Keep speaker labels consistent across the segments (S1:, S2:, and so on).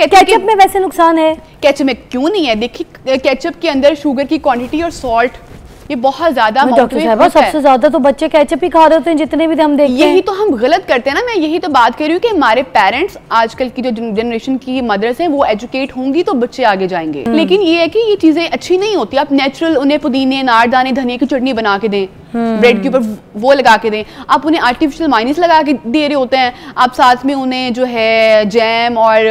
S1: Ketchup में वैसे नुकसान है?
S2: केचप में क्यों नहीं है, देखिए केचप के अंदर शुगर की क्वांटिटी और सॉल्ट ये बहुत ज्यादा
S1: डॉक्टर साहब सबसे ज्यादा तो बच्चे केचप ही खा रहे होते हैं जितने भी हम देखते हैं।
S2: यही तो हम गलत करते हैं ना, मैं यही तो बात कर रही हूँ कि हमारे पेरेंट्स आजकल की जो जनरेशन की मदर्स हैं वो एजुकेट होंगी तो बच्चे आगे जाएंगे। लेकिन ये है कि ये चीजें अच्छी नहीं होती। आप नेचुरल उन्हें पुदीने, नारदाने, धनिया की चटनी बना के दें, ब्रेड के ऊपर वो लगा के दें। आप उन्हें आर्टिफिशियल माइनस लगा के दे रहे होते हैं, आप साथ में उन्हें जो है जैम और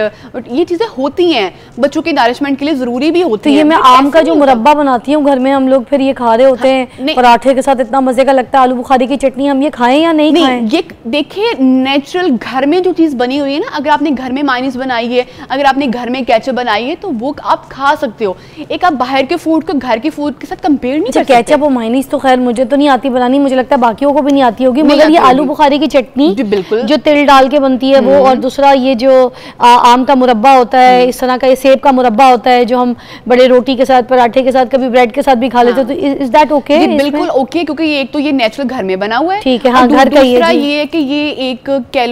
S2: ये चीजें होती हैं बच्चों के नरिशमेंट के लिए जरूरी भी होती है।
S1: ये मैं आम का जो मुरब्बा बनाती हूँ घर में, हम लोग फिर ये खा रहे होते हैं पराठे के साथ, इतना मजे का लगता है। आलू बुखारी की चटनी हम ये खाएं या नहीं खाएं?
S2: ये देखिए नेचुरल घर में जो चीज बनी हुई है ना, अगर आपने घर में माइनस बनाई है, अगर आपने घर में केचप बनाई है तो वो आप खा सकते हो। एक आप बाहर के फूड को घर के फूड के साथ कंपेयर नहीं कर सकते।
S1: केचप और माइनस तो खैर मुझे तो नहीं आती बनानी, मुझे लगता है बाकियों को भी नहीं आती होगी, मगर ये आलू बुखारी की चटनी
S2: बिल्कुल
S1: जो तिल डाल के बनती है वो, और दूसरा ये जो आम का मुरब्बा होता है, इस तरह का ये सेब का मुरब्बा होता है जो हम बड़े रोटी के साथ, पराठे के साथ, कभी ब्रेड के साथ भी खा लेते हैं, तो इज दैट ओके?
S2: बिल्कुल ओके, क्योंकि ये एक तो ये नेचुरल घर में बना हुआ है,
S1: ठीक है। हाँ, घर का
S2: ये है कि ये एक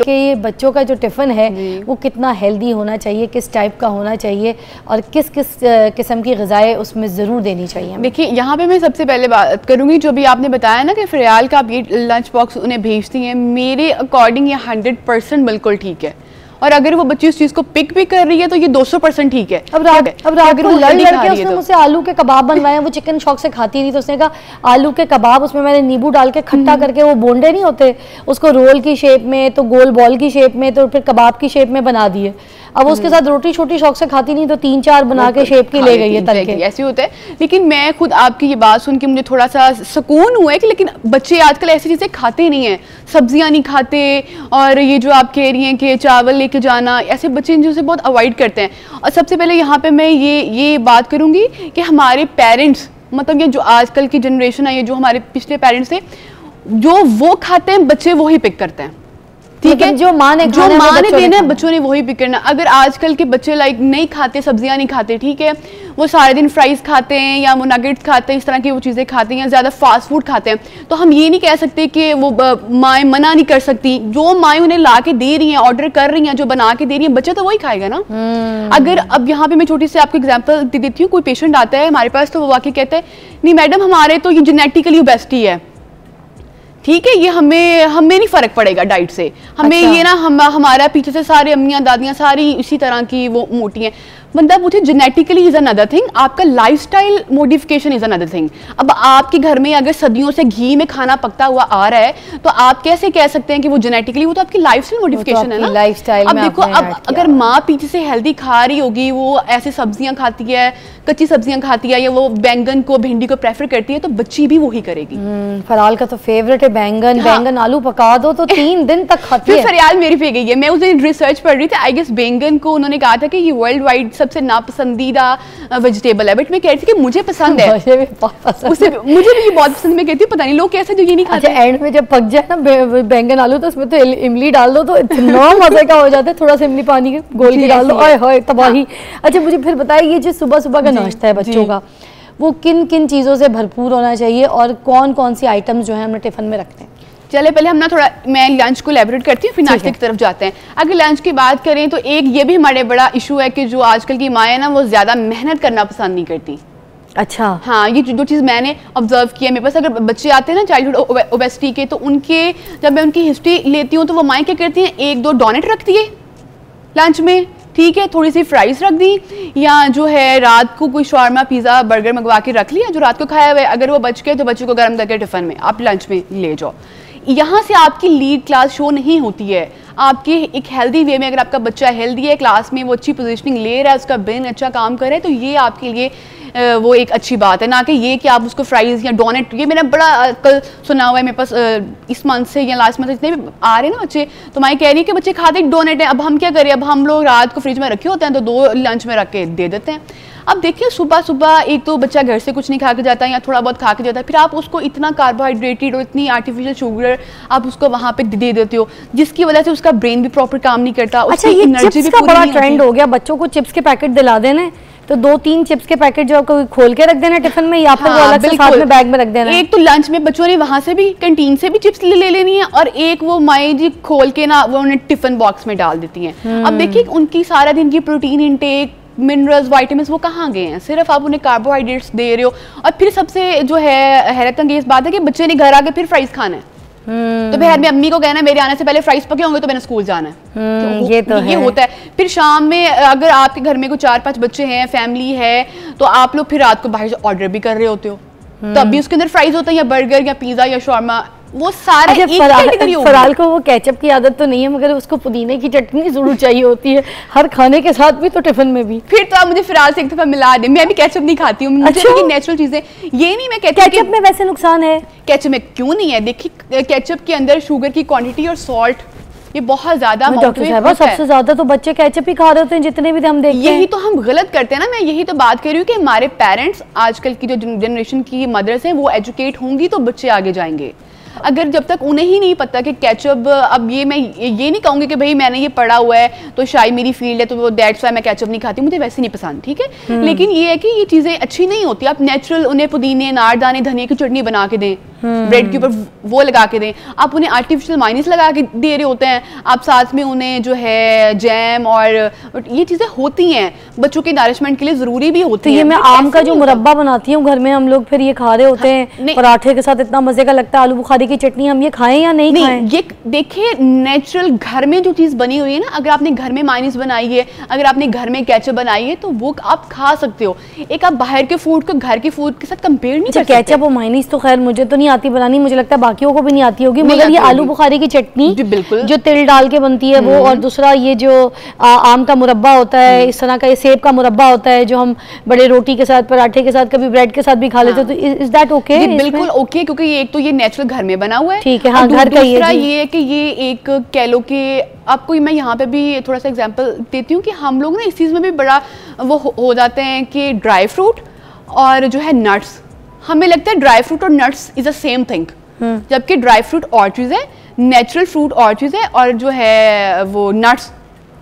S1: ये बच्चों का जो टिफिन है वो कितना हेल्दी होना चाहिए, किस टाइप का होना चाहिए और किस किस किस्म की ग़िज़ाएं उसमें ज़रूर देनी चाहिए?
S2: देखिए यहाँ पे मैं सबसे पहले बात करूँगी जो भी आपने बताया ना कि फ़रियाल का आप ये लंच बॉक्स उन्हें भेजती हैं, मेरे अकॉर्डिंग ये 100% बिल्कुल ठीक है। और अगर वो बच्ची उस चीज को पिक भी कर रही है तो ये 200% ठीक है।
S1: अब रात को लड़के उसने मुझसे आलू के कबाब बनवाए, वो चिकन शौक से खाती नहीं, तो उसने कहा आलू के कबाब, उसमें मैंने नींबू डाल के खट्टा करके, वो बोंडे नहीं होते उसको रोल की शेप में, तो गोल बॉल की शेप में, तो फिर कबाब की शेप में बना दिए। अब उसके साथ रोटी छोटी शौक से खाती नहीं, तो 3-4 बना के शेप की ले गई है तल के।
S2: ऐसे होता है। लेकिन मैं खुद आपकी ये बात सुन के मुझे थोड़ा सा सुकून हुआ है कि लेकिन बच्चे आजकल ऐसी चीजें खाते नहीं हैं, सब्जियां नहीं खाते, और ये जो आप कह रही हैं कि चावल लेके जाना, ऐसे बच्चे इन चीज़ों से बहुत अवॉइड करते हैं। और सबसे पहले यहाँ पे मैं ये बात करूँगी कि हमारे पेरेंट्स, मतलब ये जो आजकल की जनरेशन है, ये जो हमारे पिछले पेरेंट्स थे, जो वो खाते हैं बच्चे वही पिक करते हैं, ठीक है? जो माँ ने देना है बच्चों ने वही पिक करना। अगर आजकल के बच्चे लाइक नहीं खाते, सब्जियां नहीं खाते, ठीक है, वो सारे दिन फ्राइज खाते हैं या वो नगेट्स खाते हैं, इस तरह की वो चीज़ें खाते हैं, या ज़्यादा फास्ट फूड खाते हैं, तो हम ये नहीं कह सकते कि वो माएँ मना नहीं कर सकती। जो माएँ उन्हें ला के दे रही हैं, ऑर्डर कर रही हैं, जो बना के दे रही हैं, बच्चा तो वही खाएगा ना। अगर अब यहाँ पे मैं छोटी सी आपको एग्जाम्पल दे देती हूँ, कोई पेशेंट आता है हमारे पास, तो वो वाकई कहता है नहीं मैडम हमारे तो ये जेनेटिकली ओबेसिटी है, ठीक है, ये हमें नहीं फर्क पड़ेगा डाइट से, हमें ये ना हमारा पीछे से सारे अम्मियां दादियां सारी इसी तरह की वो मोटी हैं। बंदा पूछे जेनेटिकली इज अनदर थिंग, आपका lifestyle modification is another thing. अब आपके घर में अगर सदियों से घी में खाना पकता हुआ आ रहा है, तो आप कैसे कह सकते हैं कि वो जेनेटिकली, वो तो आपकी लाइफस्टाइल मॉडिफिकेशन है ना, लाइफस्टाइल। अब देखो, अब अगर माँ पीछे से हेल्दी खा रही होगी, वो ऐसे सब्जियां खाती है, कच्ची सब्जियां खाती है, या वो बैंगन को, भिंडी को प्रेफर करती है, तो बच्ची भी वही करेगी।
S1: फराल का तो फेवरेट है बैंगन। बैंगन आलू पका दो तो 3 दिन तक खाती है।
S2: फरियाल मेरी पे गई है, मैं उस दिन रिसर्च पढ़ रही थी, आई गेस बैंगन को उन्होंने कहा था कि ये वर्ल्ड वाइड सबसे नापसंदीदा वेजिटेबल है, बट मैं कह रही थी कि मुझे पसंद है, मुझे भी बहुत पसंद। मैं कहती हूँ पता नहीं लोग कैसे जो ये नहीं खाते।
S1: एंड में जब पक जाए ना बैंगन आलू, तो उसमें तो इमली डाल दो तो इतना मजे का हो जाता है, थोड़ा सा इमली पानी के घोल के डाल दो, ओए होए तबाही। अच्छा मुझे फिर बताइए, ये जो सुबह सुबह का नाश्ता है बच्चों का, वो किन किन चीज़ों से भरपूर होना चाहिए और कौन कौन सी आइटम्स जो है हमने टिफिन में रखते हैं?
S2: चले पहले हम ना थोड़ा मैं लंच को एलैबोरेट करती हूँ, फिर नाश्ते की तरफ जाते हैं। अगर लंच की बात करें तो एक ये भी हमारे बड़ा इशू है कि जो आजकल की माएँ ना वो ज़्यादा मेहनत करना पसंद नहीं करती।
S1: अच्छा
S2: हाँ, ये जो चीज़ मैंने ऑब्जर्व किया, मेरे पास अगर बच्चे आते हैं ना चाइल्डहुड ओबेसिटी के, तो उनके जब मैं उनकी हिस्ट्री लेती हूँ तो वो माएँ क्या करती हैं, 1-2 डोनेट रखती है लंच में, ठीक है, थोड़ी सी फ्राइज रख दी, या जो है रात को कोई शवारमा पिज़्ज़ा बर्गर मंगवा के रख लिया जो रात को खाया हुआ है, अगर वो बच गए तो बच्चों को गर्म करके टिफिन में आप लंच में ले जाओ। यहाँ से आपकी लीड क्लास शो नहीं होती है। आपके एक हेल्दी वे में अगर आपका बच्चा हेल्दी है, क्लास में वो अच्छी पोजीशनिंग ले रहा है, उसका ब्रेन अच्छा काम करे, तो ये आपके लिए वो एक अच्छी बात है, ना कि ये कि आप उसको फ्राइज या डोनेट। ये मैंने बड़ा कल सुना हुआ है मेरे पास, इस मंथ से या लास्ट मंथ जितने भी आ रहे हैं ना बच्चे, तो मैं कह रही है कि बच्चे खाते डोनेट है। अब हम क्या करें, अब हम लोग रात को फ्रिज में रखे होते हैं तो 2 लंच में रख के दे देते हैं। अब देखिए सुबह सुबह एक तो बच्चा घर से कुछ नहीं खा के जाता है या थोड़ा बहुत खा के जाता है, फिर आप उसको इतना कार्बोहाइड्रेटेड और इतनी आर्टिफिशियल शुगर आप उसको वहाँ पे दे देते हो, जिसकी वजह से उसका ब्रेन भी प्रॉपर काम नहीं करता।
S1: अच्छा, ये चिप्स का बड़ा ट्रेंड हो गया, बच्चों को चिप्स के पैकेट दिला देने, तो 2-3 चिप्स के पैकेट जो आपको खोल के रख देना टिफिन में, या फिर वो अलग से साथ में बैग में रख देना?
S2: एक तो लंच में बच्चों ने वहां से भी कैंटीन से भी चिप्स ले लेनी है, और एक वो माई जी खोल के ना वो उन्हें टिफिन बॉक्स में डाल देती हैं। अब देखिए उनकी सारा दिन की प्रोटीन इनटेक, मिनरल्स, वाइटामिन वो कहाँ गए हैं? सिर्फ आप उन्हें कार्बोहाइड्रेट्स दे रहे हो। और फिर सबसे जो है हैरत अंगेज बात है कि बच्चे ने घर आके फिर फ्राइज खाना है। तो फिर मैं अम्मी को कहना मेरे आने से पहले फ्राइज पके होंगे तो मैंने स्कूल जाना है। ये होता है। फिर शाम में अगर आपके घर में कोई 4-5 बच्चे हैं, फैमिली है, तो आप लोग फिर रात को बाहर से ऑर्डर भी कर रहे होते हो, तब भी उसके अंदर फ्राइज होता है, या बर्गर या पिज्जा या शॉर्मा, वो सारे एक कैटेगरी होगी।
S1: फराल को वो केचप की आदत तो नहीं है, मगर उसको पुदीने की चटनी जरूर चाहिए होती है हर खाने के साथ भी, तो टिफिन में भी।
S2: फिर तो आप मुझे फिराल से एक दफा मिला दे, मैं भी केचप नहीं खाती हूँ, मुझे तो नेचुरल चीजें, ये नहीं मैं कहती हूँ
S1: केचप में वैसे नुकसान है।
S2: केचप में क्यों नहीं है? देखिए केचप के अंदर शुगर की क्वांटिटी और सॉल्ट ये बहुत ज्यादा
S1: सबसे ज्यादा तो बच्चे केचप ही खा रहे होते हैं जितने भी हम देखते हैं।
S2: यही तो हम गलत करते हैं ना। मैं यही तो बात कर रही हूँ कि हमारे पेरेंट्स, आजकल की जो जनरेशन की मदर्स हैं, वो एजुकेट होंगी तो बच्चे आगे जाएंगे। अगर जब तक उन्हें ही नहीं पता कि केचप, अब ये मैं ये नहीं कहूँगी कि भाई मैंने ये पढ़ा हुआ है तो शायद मेरी फील्ड है तो वो दैट्स व्हाई मैं केचप नहीं खाती, मुझे वैसे नहीं पसंद, ठीक है, लेकिन ये है कि ये चीज़ें अच्छी नहीं होती। आप नेचुरल उन्हें पुदीने, नारदाने, धनिया की चटनी बना के दें, ब्रेड के ऊपर वो लगा के दें। आप उन्हें आर्टिफिशियल माइनस लगा के दे रहे होते हैं, आप साथ में उन्हें जो है जैम और ये चीज़ें होती हैं बच्चों के नरिशमेंट के लिए ज़रूरी भी होती है।
S1: ये मैं आम का जो मुरब्बा बनाती हूँ घर में, हम लोग फिर ये खा रहे होते हैं पराठे के साथ, इतना मजे का लगता है। आलू बुखारी की चटनी हम ये खाएं या नहीं खाएं?
S2: ये देखिए नेचुरल घर में जो चीज़ बनी हुई है ना, अगर आपने घर में माइनस बनाई है, अगर आपने घर में केचप बनाई है, तो वो आप खा सकते हो। एक आप बाहर के फूड को घर के फूड के साथ कंपेयर नहीं कर सकते।
S1: केचप और माइनस तो खैर मुझे तो नहीं आती बनानी, मुझे लगता है बाकियों को भी नहीं आती होगी, मगर ये आलू बुखारी की चटनी
S2: बिल्कुल
S1: जो तिल डाल के बनती है वो, और दूसरा ये जो आम का मुरब्बा होता है, इस तरह का ये सेब का मुरब्बा होता है जो हम बड़े रोटी के साथ, पराठे के साथ, कभी ब्रेड के साथ भी खा लेते हैं, तो इज दैट ओके?
S2: बिल्कुल ओके, क्योंकि ये एक तो ये नेचुरल घर में बना हुआ है,
S1: ठीक है, हाँ, घर का
S2: दूसरा ये है कि ये एक कह लो कि आपको मैं यहाँ पे भी थोड़ा सा एग्जांपल देती हूँ कि हम लोग ना इस चीज़ में भी बड़ा वो हो जाते हैं कि ड्राई फ्रूट और जो है नट्स, हमें लगता है ड्राई फ्रूट और nuts is the same thing, जबकि ड्राई फ्रूट और चीज़ है, नेचुरल फ्रूट और चीज़ है, और जो है वो नट्स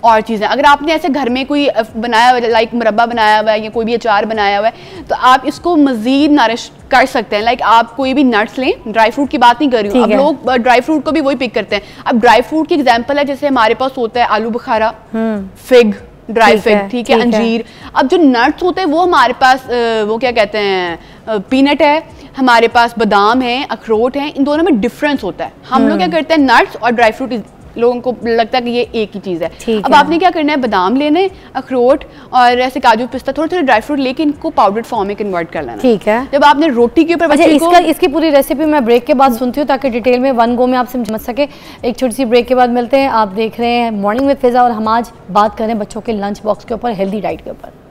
S2: और चीज़ें। अगर आपने ऐसे घर में कोई बनाया हुआ है, लाइक मुरब्बा बनाया हुआ है या कोई भी अचार बनाया हुआ है, तो आप इसको मज़ीद नरिश कर सकते हैं। लाइक आप कोई भी नट्स लें, ड्राई फ्रूट की बात नहीं कर रही हूँ, अब लोग ड्राई फ्रूट को भी वही पिक करते हैं। अब ड्राई फ्रूट की एग्जांपल है, जैसे हमारे पास होता है आलू बुखारा, फिग, ड्राई फिग, ठीक है, अंजीर। अब जो नट्स होते हैं वो हमारे पास वो क्या कहते हैं, पीनट है, हमारे पास बादाम है, अखरोट है, इन दोनों में डिफरेंस होता है। हम लोग क्या करते हैं, नट्स और ड्राई फ्रूट लोगों को लगता है कि ये एक ही चीज़ है। अब आपने क्या करना है, बादाम लेने, अखरोट और ऐसे काजू पिस्ता, थोड़े थोड़े ड्राई फ्रूट लेके इनको पाउडर्ड फॉर्म में कन्वर्ट कर लेना।
S1: ठीक है।
S2: जब आपने रोटी के ऊपर
S1: इसकी पूरी रेसिपी मैं ब्रेक के बाद सुनती हूँ ताकि डिटेल में वन गो में आप समझ सके। एक छोटी सी ब्रेक के बाद मिलते हैं। आप देख रहे हैं मॉर्निंग विद फिजा और हम आज बात करें बच्चों के लंच बॉक्स के ऊपर, हेल्दी डाइट के ऊपर।